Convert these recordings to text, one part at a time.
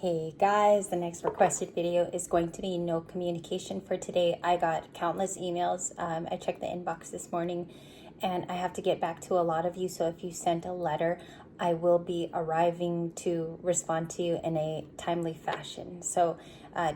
Hey guys, the next requested video is going to be no communication for today. I got countless emails. I checked the inbox this morning and I have to get back to a lot of you. So if you sent a letter, I will be arriving to respond to you in a timely fashion. So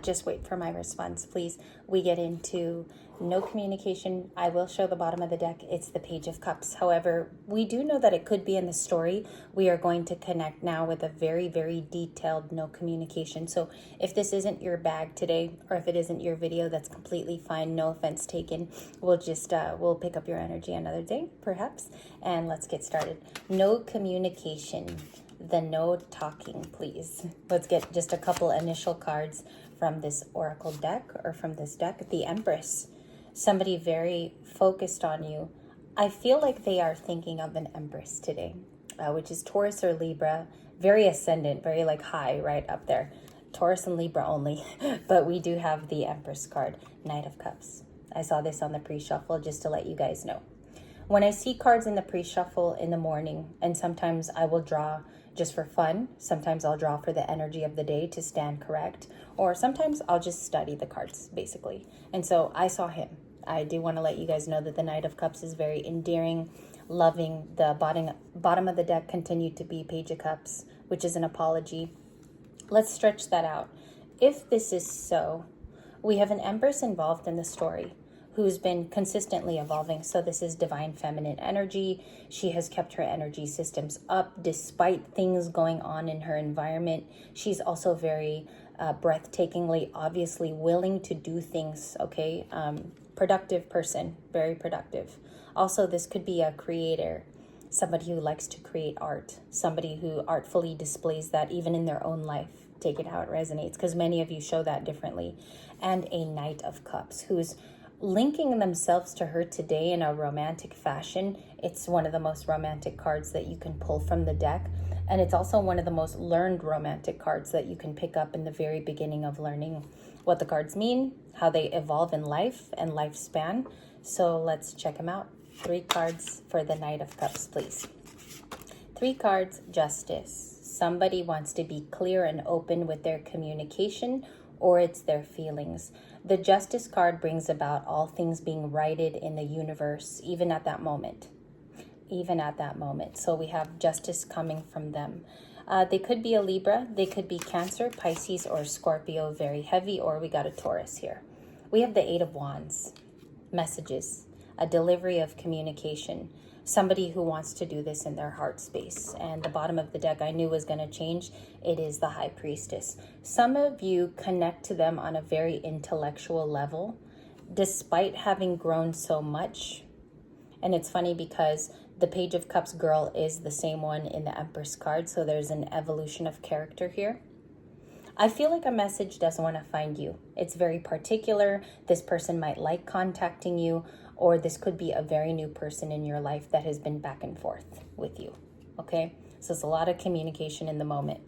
just wait for my response, please. We get into no communication. I will show the bottom of the deck. It's the Page of Cups. However, we do know that it could be in the story. We are going to connect now with a very, very detailed no communication. So if this isn't your bag today, or if it isn't your video, that's completely fine. No offense taken. We'll just, we'll pick up your energy another day, perhaps. And let's get started. No communication. The no talking, please. Let's get just a couple initial cards from this oracle deck, or from this deck. The Empress. Somebody very focused on you. I feel like they are thinking of an Empress today, which is Taurus or Libra. Very ascendant, very like high, right up there. Taurus and Libra only, but we do have the Empress card, Knight of Cups. I saw this on the pre-shuffle just to let you guys know. When I see cards in the pre-shuffle in the morning, and sometimes I will draw just for fun, sometimes I'll draw for the energy of the day to stand correct, or sometimes I'll just study the cards, basically. And so I saw him. I do want to let you guys know that the Knight of Cups is very endearing, loving. The bottom of the deck continued to be Page of Cups, which is an apology. Let's stretch that out. If this is so, we have an Empress involved in the story who's been consistently evolving. So this is divine feminine energy. She has kept her energy systems up despite things going on in her environment. She's also very breathtakingly, obviously willing to do things, okay? Productive person, very productive. Also, this could be a creator, somebody who likes to create art, somebody who artfully displays that even in their own life. Take it how it resonates, because many of you show that differently. And a Knight of Cups who's linking themselves to her today in a romantic fashion. It's one of the most romantic cards that you can pull from the deck. And it's also one of the most learned romantic cards that you can pick up in the very beginning of learning what the cards mean, how they evolve in life and lifespan. So let's check them out. 3 cards for the Knight of Cups, please. 3 cards, Justice. Somebody wants to be clear and open with their communication, or it's their feelings. The Justice card brings about all things being righted in the universe, even at that moment. Even at that moment. So we have justice coming from them. They could be a Libra, they could be Cancer, Pisces, or Scorpio, very heavy, or we got a Taurus here. We have the 8 of Wands, messages, a delivery of communication, somebody who wants to do this in their heart space. And the bottom of the deck I knew was going to change. It is the High Priestess. Some of you connect to them on a very intellectual level, despite having grown so much. And it's funny because the Page of Cups girl is the same one in the Empress card, so there's an evolution of character here. I feel like a message doesn't want to find you. It's very particular. This person might like contacting you, or this could be a very new person in your life that has been back and forth with you, okay? So it's a lot of communication in the moment.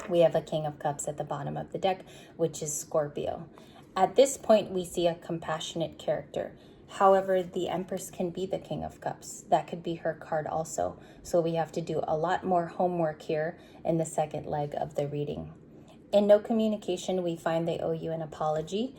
We have a King of Cups at the bottom of the deck, which is Scorpio. At this point, we see a compassionate character. However, the Empress can be the King of Cups. That could be her card also. So we have to do a lot more homework here in the second leg of the reading. In no communication, we find they owe you an apology,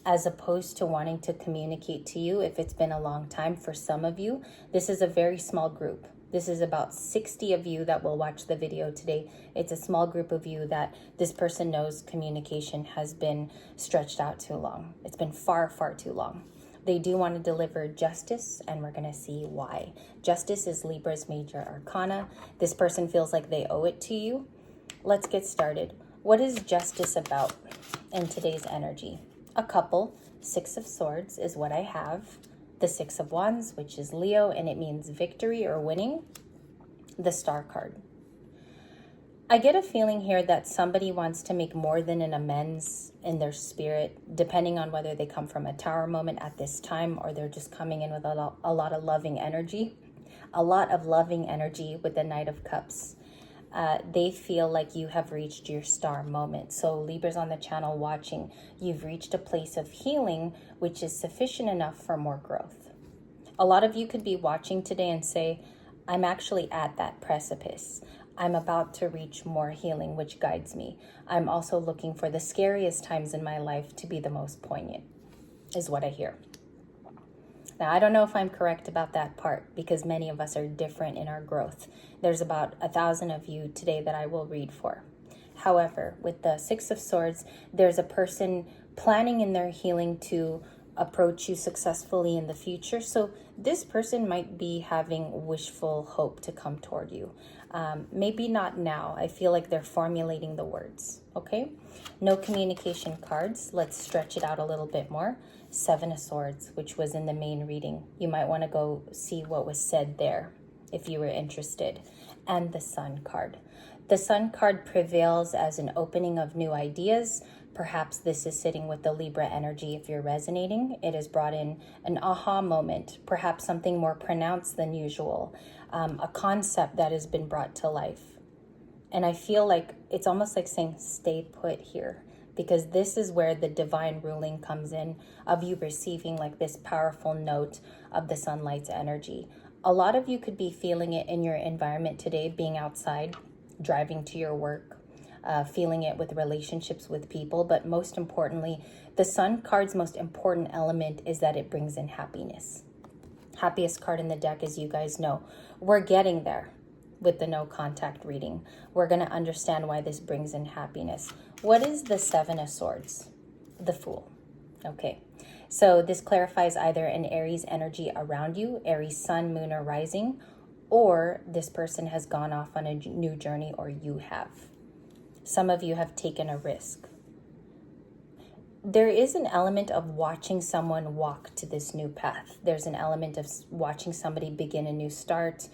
as opposed to wanting to communicate to you if it's been a long time. For some of you, this is a very small group. This is about 60 of you that will watch the video today. It's a small group of you that this person knows communication has been stretched out too long. It's been far, far too long. They do want to deliver justice, and we're going to see why. Justice is Libra's major arcana. This person feels like they owe it to you. Let's get started. What is justice about in today's energy? A couple. 6 of Swords is what I have. The 6 of Wands, which is Leo, and it means victory or winning. The Star card. I get a feeling here that somebody wants to make more than an amends in their spirit, depending on whether they come from a Tower moment at this time, or they're just coming in with a lot of loving energy. A lot of loving energy with the Knight of Cups. They feel like you have reached your star moment. So Libras on the channel watching, you've reached a place of healing, which is sufficient enough for more growth. A lot of you could be watching today and say, I'm actually at that precipice. I'm about to reach more healing, which guides me. I'm also looking for the scariest times in my life to be the most poignant, is what I hear. Now, I don't know if I'm correct about that part because many of us are different in our growth. There's about 1,000 of you today that I will read for. However, with the Six of Swords, there's a person planning in their healing to approach you successfully in the future. So this person might be having wishful hope to come toward you. Maybe not now. I feel like they're formulating the words. Okay. No communication cards. Let's stretch it out a little bit more. Seven of Swords, which was in the main reading. You might want to go see what was said there if you were interested. And the Sun card. The Sun card prevails as an opening of new ideas. Perhaps this is sitting with the Libra energy if you're resonating. It has brought in an aha moment, perhaps something more pronounced than usual, a concept that has been brought to life. And I feel like it's almost like saying, stay put here, because this is where the divine ruling comes in of you receiving like this powerful note of the sunlight's energy. A lot of you could be feeling it in your environment today, being outside, driving to your work, feeling it with relationships with people. But most importantly, the Sun card's most important element is that it brings in happiness. Happiest card in the deck, as you guys know. We're getting there with the no contact reading. We're going to understand why this brings in happiness. What is the Seven of Swords? The Fool. Okay. So this clarifies either an Aries energy around you, Aries sun, moon, or rising, or this person has gone off on a new journey, or you have. Some of you have taken a risk. There is an element of watching someone walk to this new path. There's an element of watching somebody begin a new start,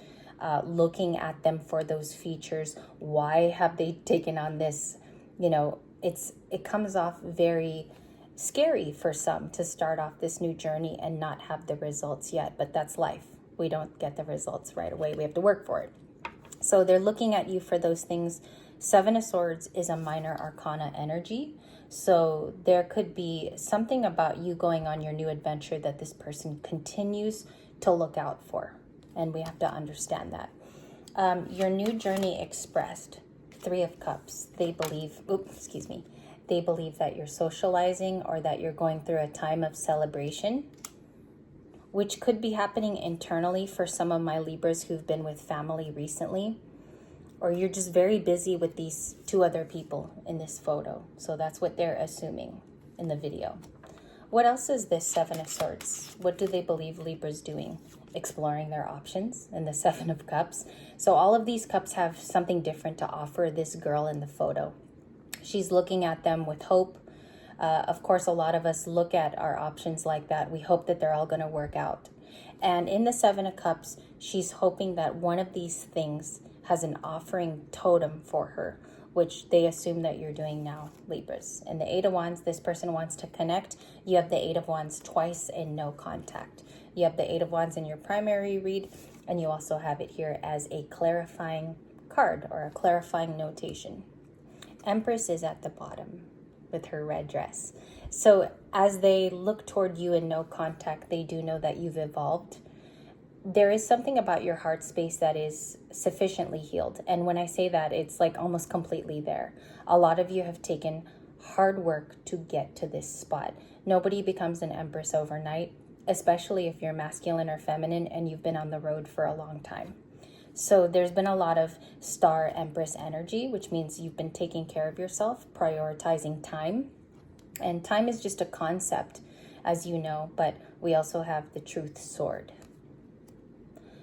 looking at them for those features. Why have they taken on this? You know, it comes off very scary for some to start off this new journey and not have the results yet, but that's life. We don't get the results right away. We have to work for it. So they're looking at you for those things. Seven of Swords is a minor arcana energy. So there could be something about you going on your new adventure that this person continues to look out for. And we have to understand that. Your new journey expressed. Three of Cups. They believe that you're socializing or that you're going through a time of celebration, which could be happening internally for some of my Libras who've been with family recently, or you're just very busy with these two other people in this photo. So that's what they're assuming in the video. What else is this Seven of Swords? What do they believe Libra's doing? Exploring their options in the Seven of Cups. So all of these cups have something different to offer this girl in the photo. She's looking at them with hope. Of course, a lot of us look at our options like that. We hope that they're all going to work out. And in the Seven of Cups, she's hoping that one of these things has an offering totem for her, which they assume that you're doing now, Libras. And the Eight of Wands, this person wants to connect. You have the Eight of Wands twice in no contact. You have the Eight of Wands in your primary read, and you also have it here as a clarifying card or a clarifying notation. Empress is at the bottom with her red dress. So as they look toward you in no contact, they do know that you've evolved. There is something about your heart space that is sufficiently healed. And when I say that, it's like almost completely there. A lot of you have taken hard work to get to this spot. Nobody becomes an Empress overnight, especially if you're masculine or feminine and you've been on the road for a long time. So there's been a lot of star Empress energy, which means you've been taking care of yourself, prioritizing time. And time is just a concept, as you know, but we also have the Truth sword.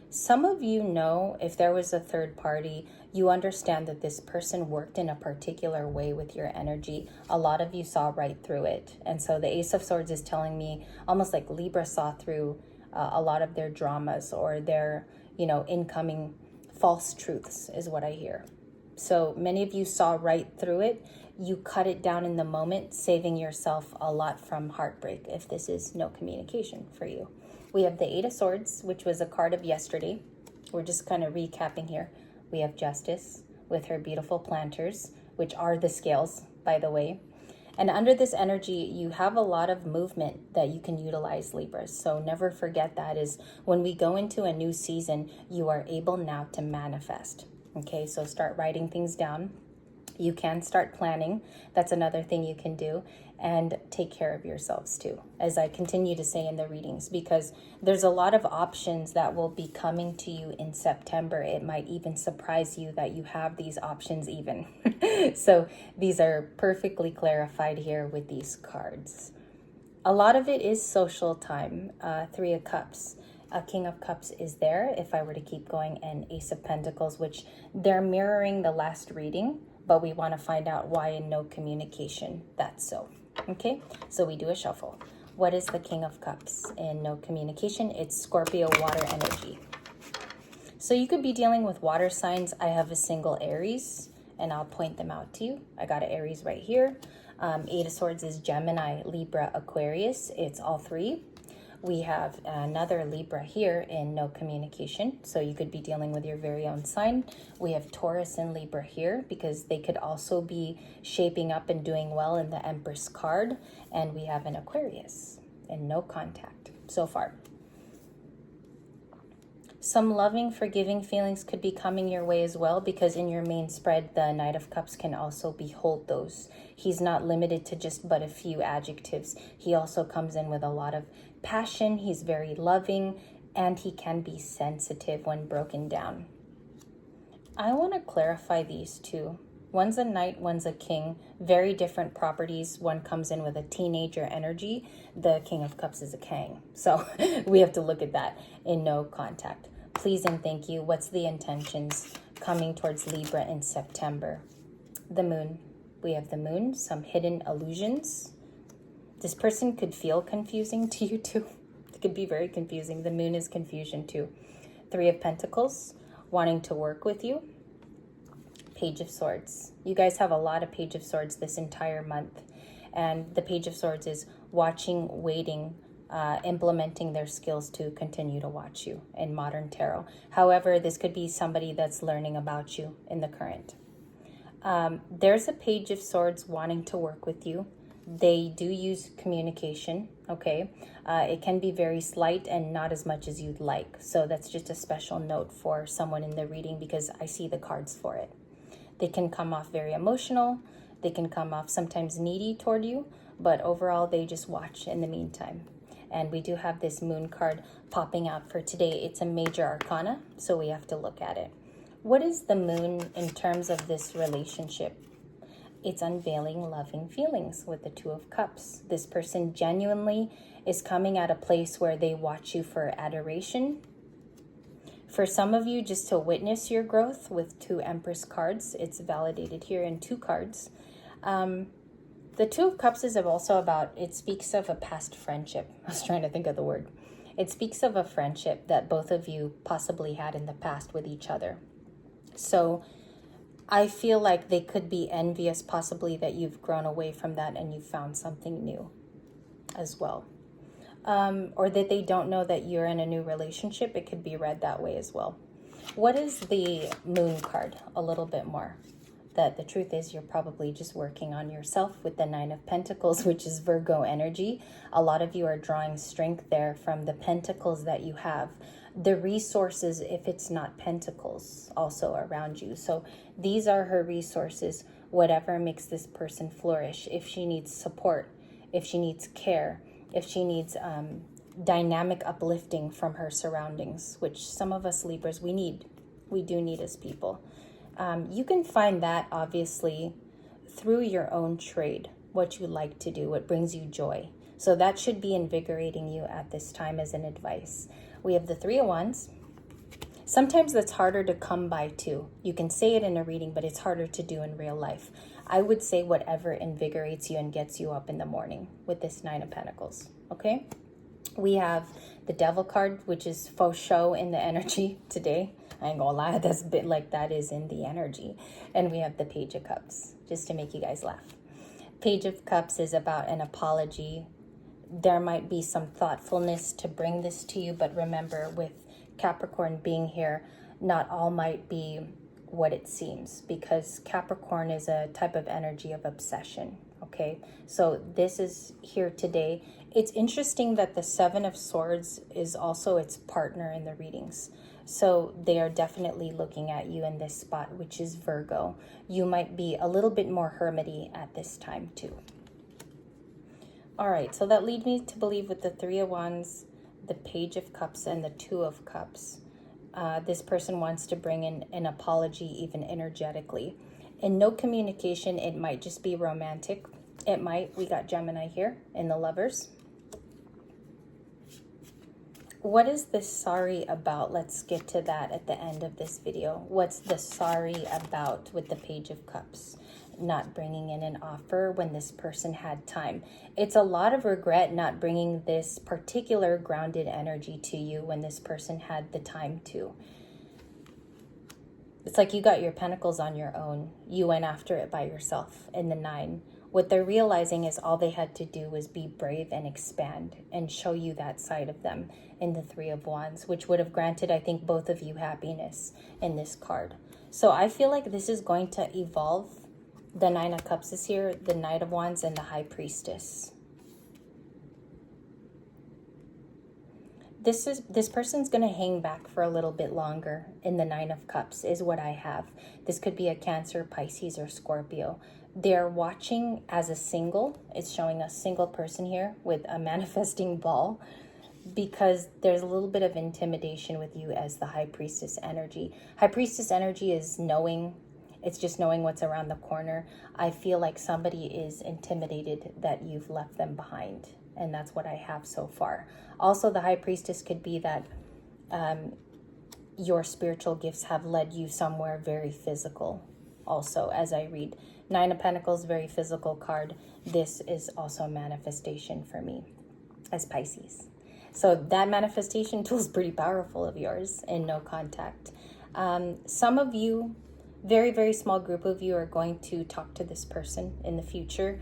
Some of you know, if there was a third party, you understand that this person worked in a particular way with your energy. A lot of you saw right through it. And so the Ace of Swords is telling me almost like Libra saw through a lot of their dramas or their, incoming false truths is what I hear. So many of you saw right through it. You cut it down in the moment, saving yourself a lot from heartbreak if this is no communication for you. We have the Eight of Swords, which was a card of yesterday. We're just kind of recapping here. We have Justice with her beautiful planters, which are the scales, by the way. And under this energy, you have a lot of movement that you can utilize, Libras. So never forget that is when we go into a new season, you are able now to manifest. Okay, so start writing things down. You can start planning. That's another thing you can do. And take care of yourselves too, as I continue to say in the readings, because there's a lot of options that will be coming to you in September. It might even surprise you that you have these options even. So these are perfectly clarified here with these cards. A lot of it is social time. Three of Cups. A King of Cups is there if I were to keep going, and Ace of Pentacles, which they're mirroring the last reading, but we want to find out why in no communication that's so. Okay, so we do a shuffle. What is the King of Cups in no communication? It's Scorpio water energy. So you could be dealing with water signs. I have a single Aries, and I'll point them out to you. I got an Aries right here. Eight of Swords is Gemini, Libra, Aquarius. It's all three. We have another Libra here in no communication, so you could be dealing with your very own sign. We have Taurus and Libra here because they could also be shaping up and doing well in the Empress card. And we have an Aquarius and no contact so far. Some loving, forgiving feelings could be coming your way as well, because in your main spread, the Knight of Cups can also behold those. He's not limited to just but a few adjectives. He also comes in with a lot of passion. He's very loving, and he can be sensitive when broken down. I want to clarify these two. One's a knight, one's a king. Very different properties. One comes in with a teenager energy. The King of Cups is a king. So we have to look at that in no contact. Please and thank you. What's the intentions coming towards Libra in September? The moon. We have the moon, some hidden illusions. This person could feel confusing to you too. It could be very confusing. The moon is confusion too. Three of Pentacles, wanting to work with you. Page of Swords. You guys have a lot of Page of Swords this entire month. And the Page of Swords is watching, waiting, implementing their skills to continue to watch you in modern tarot. However, this could be somebody that's learning about you in the current. There's a Page of Swords wanting to work with you. They do use communication, okay? It can be very slight and not as much as you'd like. So that's just a special note for someone in the reading, because I see the cards for it. They can come off very emotional. They can come off sometimes needy toward you, but overall they just watch in the meantime. And we do have this moon card popping out for today. It's a major arcana, so we have to look at it. What is the moon in terms of this relationship? It's unveiling loving feelings with the Two of Cups. This person genuinely is coming at a place where they watch you for adoration. For some of you, just to witness your growth with two Empress cards. It's validated here in two cards. The Two of Cups is also about, it speaks of a past friendship. I was trying to think of the word. It speaks of a friendship that both of you possibly had in the past with each other. So I feel like they could be envious possibly that you've grown away from that and you've found something new as well. Or that they don't know that you're in a new relationship. It could be read that way as well. What is the moon card? A little bit more. That the truth is you're probably just working on yourself with the Nine of Pentacles, which is Virgo energy. A lot of you are drawing strength there from the pentacles that you have. The resources, if it's not pentacles, also around you. So these are her resources, whatever makes this person flourish. If she needs support, if she needs care, if she needs dynamic uplifting from her surroundings, which some of us Libras, we need. We do need as people. You can find that obviously through your own trade, what you like to do, what brings you joy. So that should be invigorating you at this time as an advice. We have the Three of Wands. Sometimes that's harder to come by too. You can say it in a reading, but it's harder to do in real life. I would say whatever invigorates you and gets you up in the morning with this Nine of Pentacles, okay? We have the Devil card, which is faux show in the energy today. I ain't gonna lie, that's a bit like that is in the energy. And we have the Page of Cups, just to make you guys laugh. Page of Cups is about an apology. There might be some thoughtfulness to bring this to you, but remember, with Capricorn being here, not all might be what it seems, because Capricorn is a type of energy of obsession, okay? So this is here today. It's interesting that the Seven of Swords is also its partner in the readings. So they are definitely looking at you in this spot, which is Virgo. You might be a little bit more hermity at this time too. All right, so that leads me to believe with the Three of Wands, the Page of Cups, and the Two of Cups, this person wants to bring in an apology even energetically. In no communication, it might just be romantic. It might, we got Gemini here in the Lovers. What is this sorry about? Let's get to that at the end of this video. What's the sorry about with the Page of Cups? Not bringing in an offer when this person had time. It's a lot of regret not bringing this particular grounded energy to you when this person had the time to. It's like you got your pentacles on your own. You went after it by yourself in the 9. What they're realizing is all they had to do was be brave and expand and show you that side of them in the Three of Wands, which would have granted, I think, both of you happiness in this card. So I feel like this is going to evolve. The Nine of Cups is here, the Knight of Wands, and the High Priestess. This person's going to hang back for a little bit longer in the Nine of Cups is what I have. This could be a Cancer, Pisces, or Scorpio. They're watching as a single. It's showing a single person here with a manifesting ball, because there's a little bit of intimidation with you as the High Priestess energy. High Priestess energy is knowing. It's just knowing what's around the corner. I feel like somebody is intimidated that you've left them behind. And that's what I have so far. Also, the High Priestess could be that your spiritual gifts have led you somewhere very physical. Also, as I read, Nine of Pentacles, very physical card. This is also a manifestation for me as Pisces. So that manifestation tool is pretty powerful of yours in no contact. Some of you, very, very small group of you, are going to talk to this person in the future.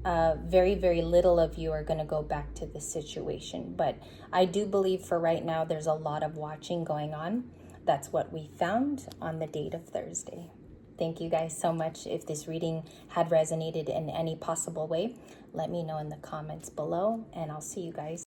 Very, very little of you are going to go back to the situation. But I do believe for right now, there's a lot of watching going on. That's what we found on the date of Thursday. Thank you guys so much. If this reading had resonated in any possible way, let me know in the comments below, and I'll see you guys.